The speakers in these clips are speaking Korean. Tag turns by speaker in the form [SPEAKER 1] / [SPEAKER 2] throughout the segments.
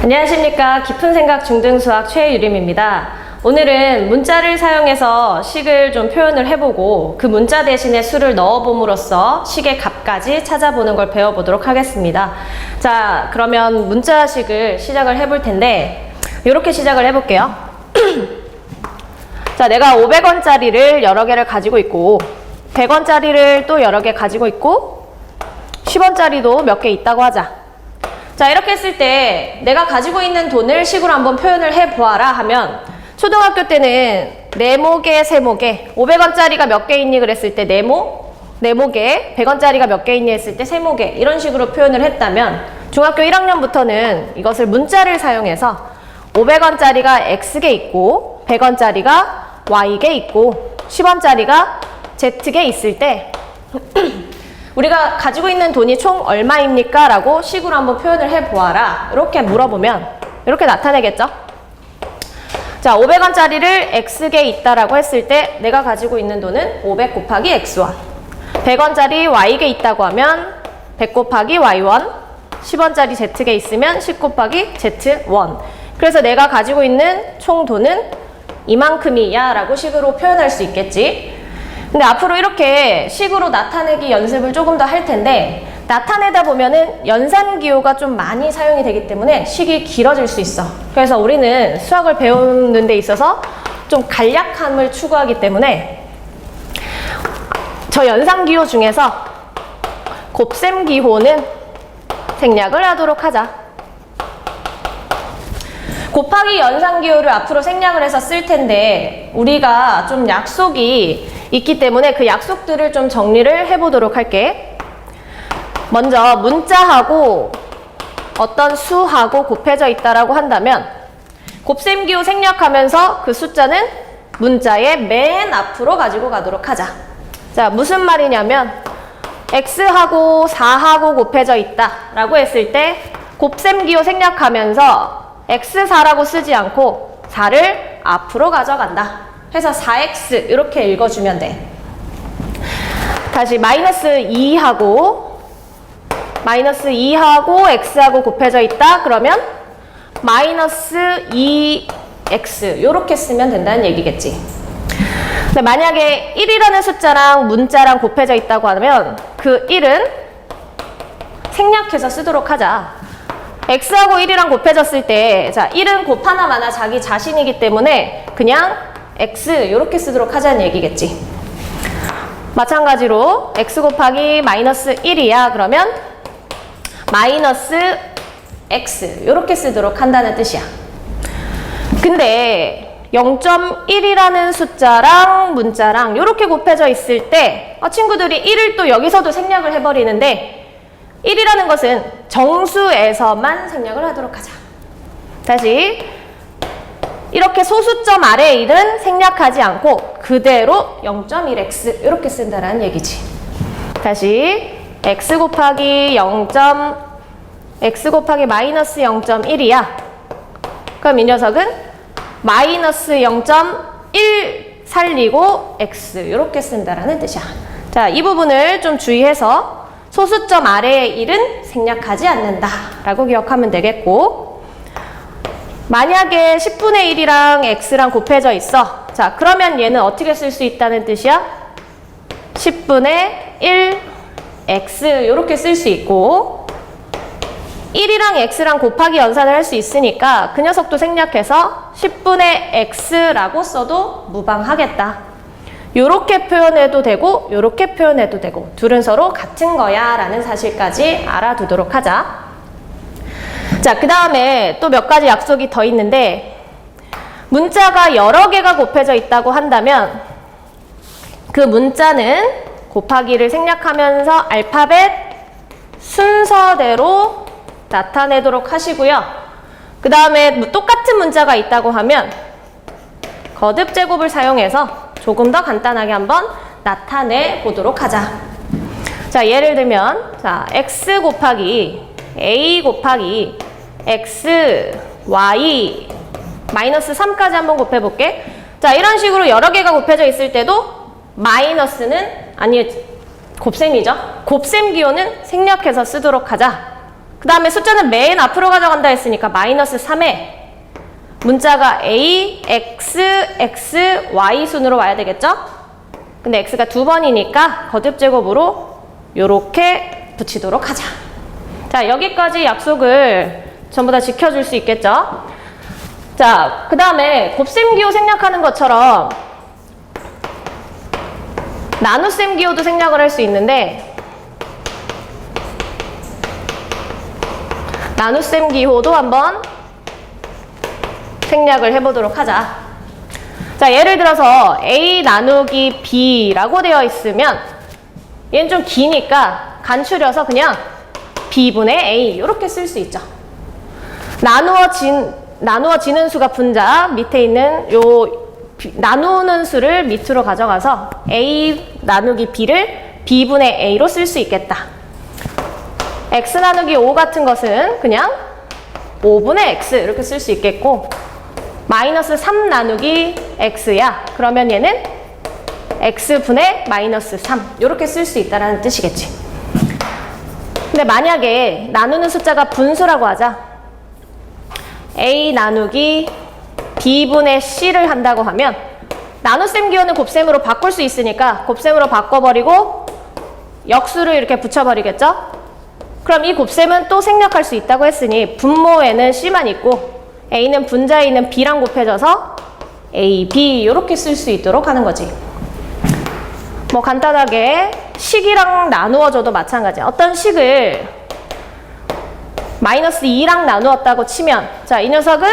[SPEAKER 1] 안녕하십니까. 깊은 생각 중등수학 최유림입니다. 오늘은 문자를 사용해서 식을 좀 표현을 해보고 그 문자 대신에 수를 넣어봄으로써 식의 값까지 찾아보는 걸 배워보도록 하겠습니다. 자, 그러면 문자식을 시작을 해볼 텐데 이렇게 시작을 해볼게요. 자, 내가 500원짜리를 여러 개를 가지고 있고 100원짜리를 또 여러 개 가지고 있고 10원짜리도 몇 개 있다고 하자. 자, 이렇게 했을 때 내가 가지고 있는 돈을 식으로 한번 표현을 해보아라 하면 초등학교 때는 네모개, 세모개 500원짜리가 몇 개 있니 그랬을 때 네모개 100원짜리가 몇 개 있니 했을 때 세모개 이런 식으로 표현을 했다면 중학교 1학년부터는 이것을 문자를 사용해서 500원짜리가 X개 있고 100원짜리가 Y개 있고 10원짜리가 Z개 있을 때 우리가 가지고 있는 돈이 총 얼마입니까? 라고 식으로 한번 표현을 해보아라. 이렇게 물어보면 이렇게 나타내겠죠? 자, 500원짜리를 X개 있다라고 했을 때 내가 가지고 있는 돈은 500 곱하기 X1. 100원짜리 Y개 있다고 하면 100 곱하기 Y1. 10원짜리 Z개 있으면 10 곱하기 Z1. 그래서 내가 가지고 있는 총 돈은 이만큼이야 라고 식으로 표현할 수 있겠지. 근데 앞으로 이렇게 식으로 나타내기 연습을 조금 더 할 텐데 나타내다 보면은 연산기호가 좀 많이 사용이 되기 때문에 식이 길어질 수 있어. 그래서 우리는 수학을 배우는 데 있어서 좀 간략함을 추구하기 때문에 저 연산기호 중에서 곱셈기호는 생략을 하도록 하자. 곱하기 연산기호를 앞으로 생략을 해서 쓸 텐데 우리가 좀 약속이 있기 때문에 그 약속들을 좀 정리를 해보도록 할게. 먼저 문자하고 어떤 수하고 곱해져 있다라고 한다면 곱셈기호 생략하면서 그 숫자는 문자의 맨 앞으로 가지고 가도록 하자. 자, 무슨 말이냐면 X하고 4하고 곱해져 있다라고 했을 때 곱셈기호 생략하면서 X4라고 쓰지 않고 4를 앞으로 가져간다. 해서 4x 이렇게 읽어주면 돼. 다시 마이너스 2하고 x하고 곱해져 있다. 그러면 마이너스 2x 이렇게 쓰면 된다는 얘기겠지. 근데 만약에 1이라는 숫자랑 문자랑 곱해져 있다고 하면 그 1은 생략해서 쓰도록 하자. x하고 1이랑 곱해졌을 때 자 1은 곱하나 마나 자기 자신이기 때문에 그냥 x 이렇게 쓰도록 하자는 얘기겠지. 마찬가지로 x 곱하기 마이너스 1이야. 그러면 마이너스 x 이렇게 쓰도록 한다는 뜻이야. 근데 0.1이라는 숫자랑 문자랑 이렇게 곱해져 있을 때 친구들이 1을 또 여기서도 생략을 해버리는데 1이라는 것은 정수에서만 생략을 하도록 하자. 다시 이렇게 소수점 아래의 1은 생략하지 않고 그대로 0.1x 이렇게 쓴다는 얘기지. 다시 x 곱하기 마이너스 0.1이야. 그럼 이 녀석은 마이너스 0.1 살리고 x 이렇게 쓴다는 뜻이야. 자, 이 부분을 좀 주의해서 소수점 아래의 1은 생략하지 않는다 라고 기억하면 되겠고 만약에 10분의 1이랑 x랑 곱해져 있어. 자, 그러면 얘는 어떻게 쓸 수 있다는 뜻이야? 10분의 1 x 이렇게 쓸 수 있고 1이랑 x랑 곱하기 연산을 할 수 있으니까 그 녀석도 생략해서 10분의 x라고 써도 무방하겠다. 요렇게 표현해도 되고 요렇게 표현해도 되고 둘은 서로 같은 거야 라는 사실까지 알아두도록 하자. 자, 그 다음에 또 몇 가지 약속이 더 있는데 문자가 여러 개가 곱해져 있다고 한다면 그 문자는 곱하기를 생략하면서 알파벳 순서대로 나타내도록 하시고요. 그 다음에 똑같은 문자가 있다고 하면 거듭 제곱을 사용해서 조금 더 간단하게 한번 나타내 보도록 하자. 자, 예를 들면 자, x 곱하기 a 곱하기 x, y 마이너스 3까지 한번 곱해볼게. 자, 이런 식으로 여러 개가 곱해져 있을 때도 마이너스는, 아니, 곱셈이죠. 곱셈 기호는 생략해서 쓰도록 하자. 그 다음에 숫자는 맨 앞으로 가져간다 했으니까 마이너스 3에 문자가 A, X, X, Y 순으로 와야 되겠죠? 근데 X가 2번이니까 거듭제곱으로 요렇게 붙이도록 하자. 자, 여기까지 약속을 전부 다 지켜줄 수 있겠죠? 자, 그 다음에 곱셈 기호 생략하는 것처럼 나눗셈 기호도 생략을 할 수 있는데 나눗셈 기호도 한번 생략을 해보도록 하자. 자, 예를 들어서 A 나누기 B라고 되어 있으면 얘는 좀 기니까 간추려서 그냥 B분의 A 이렇게 쓸 수 있죠. 나누어지는 수가 분자 밑에 있는 요 나누는 수를 밑으로 가져가서 A 나누기 B를 B분의 A로 쓸 수 있겠다. X 나누기 5 같은 것은 그냥 5분의 X 이렇게 쓸 수 있겠고 마이너스 3 나누기 X야. 그러면 얘는 X분의 마이너스 3 이렇게 쓸 수 있다는 뜻이겠지. 근데 만약에 나누는 숫자가 분수라고 하자. A 나누기 B분의 C를 한다고 하면 나눗셈 기호는 곱셈으로 바꿀 수 있으니까 곱셈으로 바꿔버리고 역수를 이렇게 붙여버리겠죠? 그럼 이 곱셈은 또 생략할 수 있다고 했으니 분모에는 C만 있고 A는 분자에 있는 B랑 곱해져서 A, B 이렇게 쓸 수 있도록 하는 거지. 뭐 간단하게 식이랑 나누어줘도 마찬가지야. 어떤 식을 마이너스 2랑 나누었다고 치면 자, 이 녀석은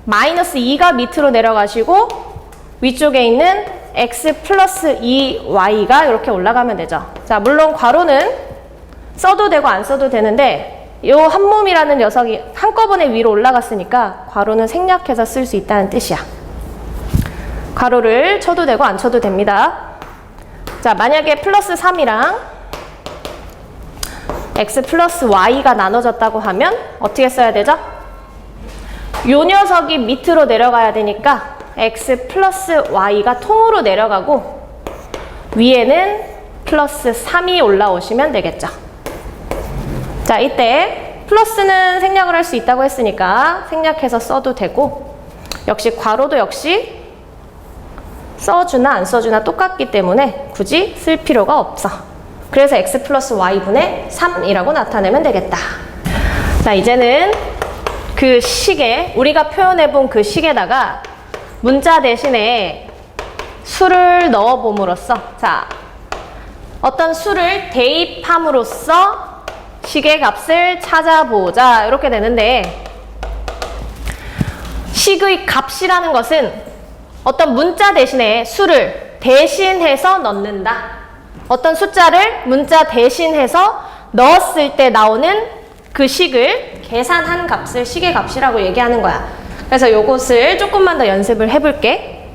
[SPEAKER 1] 마이너스 2가 밑으로 내려가시고 위쪽에 있는 x 플러스 2y가 이렇게 올라가면 되죠. 자, 물론 괄호는 써도 되고 안 써도 되는데 요 한몸이라는 녀석이 한꺼번에 위로 올라갔으니까 괄호는 생략해서 쓸 수 있다는 뜻이야. 괄호를 쳐도 되고 안 쳐도 됩니다. 자, 만약에 플러스 3이랑 x 플러스 y가 나눠졌다고 하면 어떻게 써야 되죠? 요 녀석이 밑으로 내려가야 되니까 x 플러스 y가 통으로 내려가고 위에는 플러스 3이 올라오시면 되겠죠. 자, 이때 플러스는 생략을 할 수 있다고 했으니까 생략해서 써도 되고 역시 괄호도 역시 써주나 안 써주나 똑같기 때문에 굳이 쓸 필요가 없어. 그래서 x 플러스 y분의 3이라고 나타내면 되겠다. 자, 이제는 그 식에 우리가 표현해본 그 식에다가 문자 대신에 수를 넣어봄으로써 자, 어떤 수를 대입함으로써 식의 값을 찾아보자 이렇게 되는데 식의 값이라는 것은 어떤 문자 대신에 수를 대신해서 넣는다. 어떤 숫자를 문자 대신해서 넣었을 때 나오는 그 식을 계산한 값을 식의 값이라고 얘기하는 거야. 그래서 요것을 조금만 더 연습을 해볼게.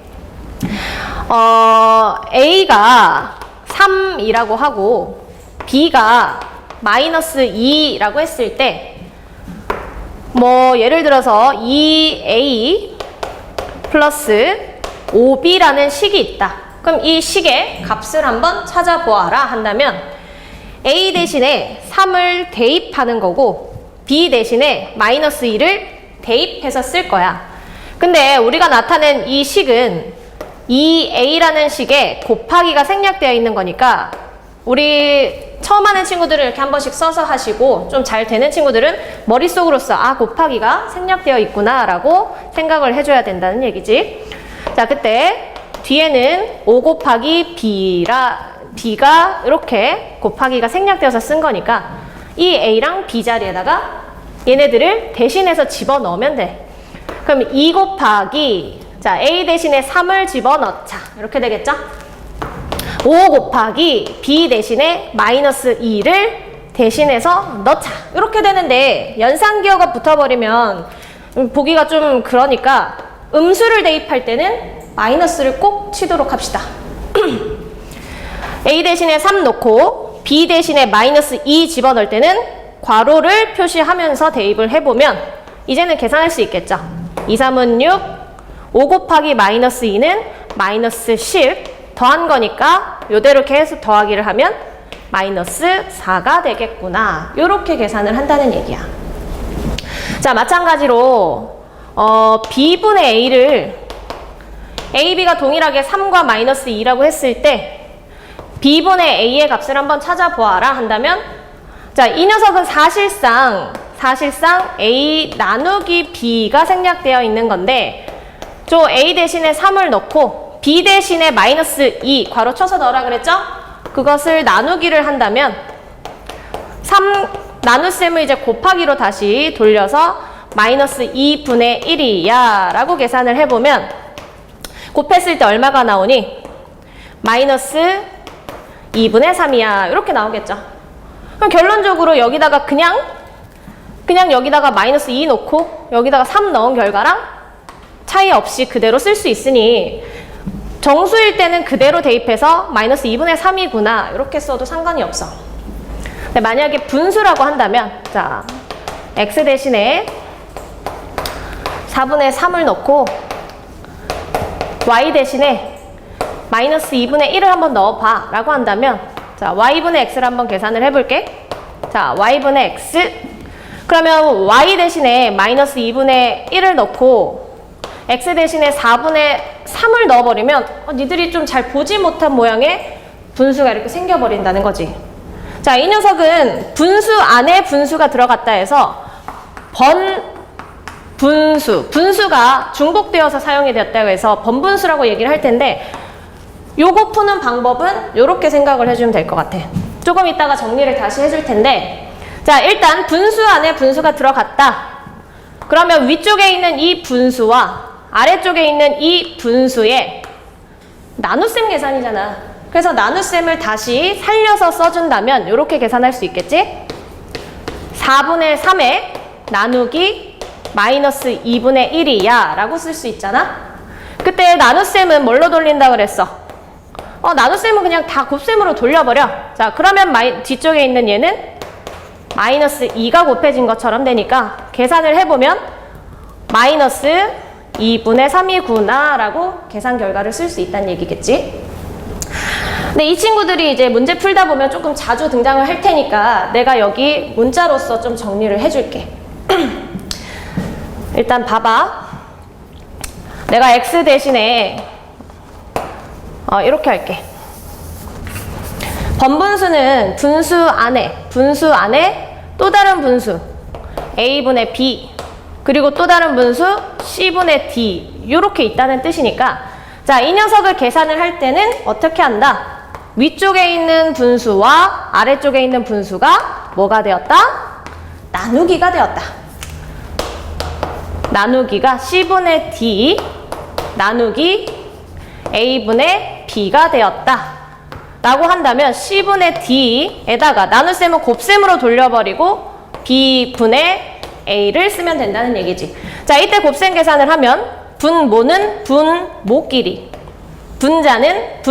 [SPEAKER 1] A가 3이라고 하고 B가 마이너스 2라고 했을 때 뭐 예를 들어서 2A 플러스 5B라는 식이 있다. 그럼 이 식의 값을 한번 찾아보아라 한다면 A 대신에 3을 대입하는 거고 B 대신에 마이너스 2를 대입해서 쓸 거야. 근데 우리가 나타낸 이 식은 2A라는 식에 곱하기가 생략되어 있는 거니까 우리 처음 하는 친구들은 이렇게 한 번씩 써서 하시고 좀 잘 되는 친구들은 머릿속으로서 아, 곱하기가 생략되어 있구나 라고 생각을 해줘야 된다는 얘기지. 자, 그때 뒤에는 5 곱하기 B가 이렇게 곱하기가 생략되어서 쓴 거니까 이 A랑 B 자리에다가 얘네들을 대신해서 집어넣으면 돼. 그럼 2 곱하기 자, A 대신에 3을 집어넣자 이렇게 되겠죠? 5 곱하기 B 대신에 마이너스 2를 대신해서 넣자 이렇게 되는데 연산기호가 붙어버리면 보기가 좀 그러니까 음수를 대입할 때는 마이너스를 꼭 치도록 합시다. A 대신에 3 넣고 B 대신에 마이너스 2 집어넣을 때는 괄호를 표시하면서 대입을 해보면 이제는 계산할 수 있겠죠. 2, 3은 6, 5 곱하기 마이너스 2는 마이너스 10 더한 거니까 요대로 계속 더하기를 하면 마이너스 4가 되겠구나. 요렇게 계산을 한다는 얘기야. 자, 마찬가지로 B분의 A를 A, B가 동일하게 3과 마이너스 2라고 했을 때 B분의 A의 값을 한번 찾아보아라 한다면 자, 이 녀석은 사실상 A 나누기 B가 생략되어 있는 건데 저 A 대신에 3을 넣고 B 대신에 마이너스 2 괄호 쳐서 넣으라 그랬죠? 그것을 나누기를 한다면 3 나눗셈을 이제 곱하기로 다시 돌려서 마이너스 2분의 1이야 라고 계산을 해보면 곱했을 때 얼마가 나오니? 마이너스 2분의 3이야. 이렇게 나오겠죠. 그럼 결론적으로 여기다가 그냥 여기다가 마이너스 2 넣고 여기다가 3 넣은 결과랑 차이 없이 그대로 쓸 수 있으니 정수일 때는 그대로 대입해서 마이너스 2분의 3이구나. 이렇게 써도 상관이 없어. 근데 만약에 분수라고 한다면 자, x 대신에 4분의 3을 넣고 y 대신에 마이너스 2분의 1을 한번 넣어봐 라고 한다면 자, y분의 x를 한번 계산을 해볼게. 자, y분의 x 그러면 y 대신에 마이너스 2분의 1을 넣고 x 대신에 4분의 3을 넣어버리면 니들이 좀 잘 보지 못한 모양의 분수가 이렇게 생겨버린다는 거지. 자, 이 녀석은 분수 안에 분수가 들어갔다 해서 분수가 중복되어서 사용이 되었다고 해서 번분수라고 얘기를 할 텐데 요거 푸는 방법은 요렇게 생각을 해주면 될 것 같아. 조금 이따가 정리를 다시 해줄 텐데 자, 일단 분수 안에 분수가 들어갔다. 그러면 위쪽에 있는 이 분수와 아래쪽에 있는 이 분수의 나눗셈 계산이잖아. 그래서 나눗셈을 다시 살려서 써준다면 요렇게 계산할 수 있겠지? 4분의 3에 나누기 마이너스 2분의 1이야 라고 쓸 수 있잖아. 그때 나눗셈은 뭘로 돌린다 그랬어? 나눗셈은 그냥 다 곱셈으로 돌려버려. 자, 그러면 뒤쪽에 있는 얘는 마이너스 2가 곱해진 것처럼 되니까 계산을 해보면 마이너스 2분의 3이구나 라고 계산 결과를 쓸 수 있다는 얘기겠지. 근데 이 친구들이 이제 문제 풀다 보면 조금 자주 등장을 할 테니까 내가 여기 문자로서 좀 정리를 해줄게. 일단 봐봐. 내가 x 대신에 이렇게 할게. 번분수는 분수 안에 또 다른 분수 a분의 b 그리고 또 다른 분수 c분의 d 이렇게 있다는 뜻이니까 자, 이 녀석을 계산을 할 때는 어떻게 한다? 위쪽에 있는 분수와 아래쪽에 있는 분수가 뭐가 되었다? 나누기가 되었다. 나누기가 c분의 d 나누기 a분의 b가 되었다 라고 한다면 c분의 d에다가 나눗셈은 곱셈으로 돌려버리고 b분의 a를 쓰면 된다는 얘기지. 자, 이때 곱셈 계산을 하면 분모는 분모끼리, 분자는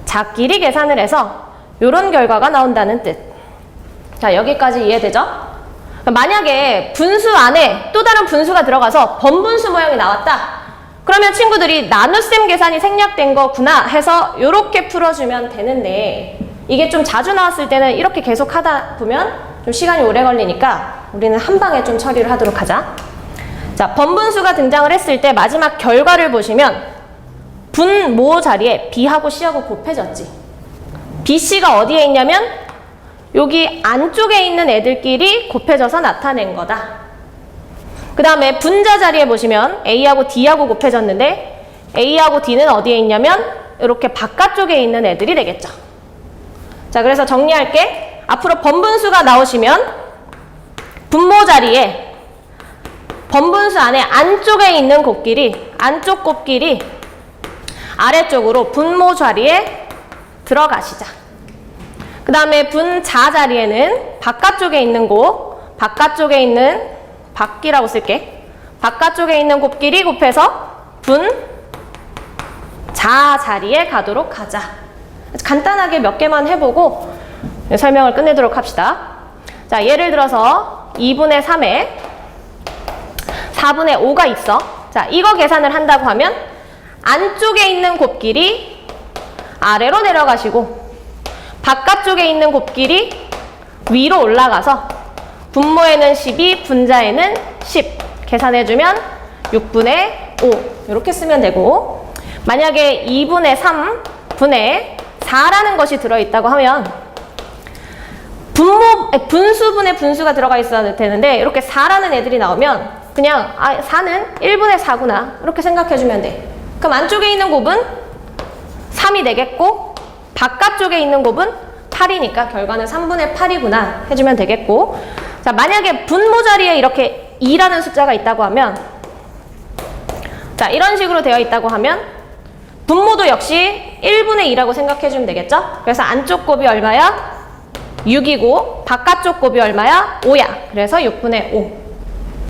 [SPEAKER 1] 분자끼리 계산을 해서 이런 결과가 나온다는 뜻. 자, 여기까지 이해되죠? 만약에 분수 안에 또 다른 분수가 들어가서 번분수 모양이 나왔다. 그러면 친구들이 나눗셈 계산이 생략된 거구나 해서 이렇게 풀어주면 되는데 이게 좀 자주 나왔을 때는 이렇게 계속 하다 보면 좀 시간이 오래 걸리니까 우리는 한 방에 좀 처리를 하도록 하자. 자, 번분수가 등장을 했을 때 마지막 결과를 보시면 분모 자리에 B하고 C하고 곱해졌지. B, C가 어디에 있냐면 여기 안쪽에 있는 애들끼리 곱해져서 나타낸 거다. 그 다음에 분자 자리에 보시면 A하고 D하고 곱해졌는데 A하고 D는 어디에 있냐면 이렇게 바깥쪽에 있는 애들이 되겠죠. 자, 그래서 정리할게. 앞으로 번분수가 나오시면 분모 자리에 번분수 안에 안쪽에 있는 곱끼리, 안쪽 곱끼리 아래쪽으로 분모 자리에 들어가시자. 그 다음에 분자 자리에는 바깥쪽에 있는 바깥쪽에 있는 밖이라고 쓸게. 바깥쪽에 있는 곱끼리 곱해서 분자 자리에 가도록 하자. 간단하게 몇 개만 해보고 설명을 끝내도록 합시다. 자, 예를 들어서 2분의 3에 4분의 5가 있어. 자, 자, 이거 계산을 한다고 하면 안쪽에 있는 곱길이 아래로 내려가시고 바깥쪽에 있는 곱길이 위로 올라가서 분모에는 12, 분자에는 10 계산해주면 6분의 5 이렇게 쓰면 되고, 만약에 2분의 3 분의 4라는 것이 들어있다고 하면 분수분의 분수가 들어가 있어야 되는데 이렇게 4라는 애들이 나오면 그냥 4는 1분의 4구나 이렇게 생각해주면 돼. 그럼 안쪽에 있는 곱은 3이 되겠고 바깥쪽에 있는 곱은 8이니까 결과는 3분의 8이구나 해주면 되겠고, 자, 만약에 분모 자리에 이렇게 2라는 숫자가 있다고 하면, 자, 이런 식으로 되어 있다고 하면 분모도 역시 1분의 2라고 생각해주면 되겠죠? 그래서 안쪽 곱이 얼마야? 6이고 바깥쪽 곱이 얼마야? 5야. 그래서 6분의 5.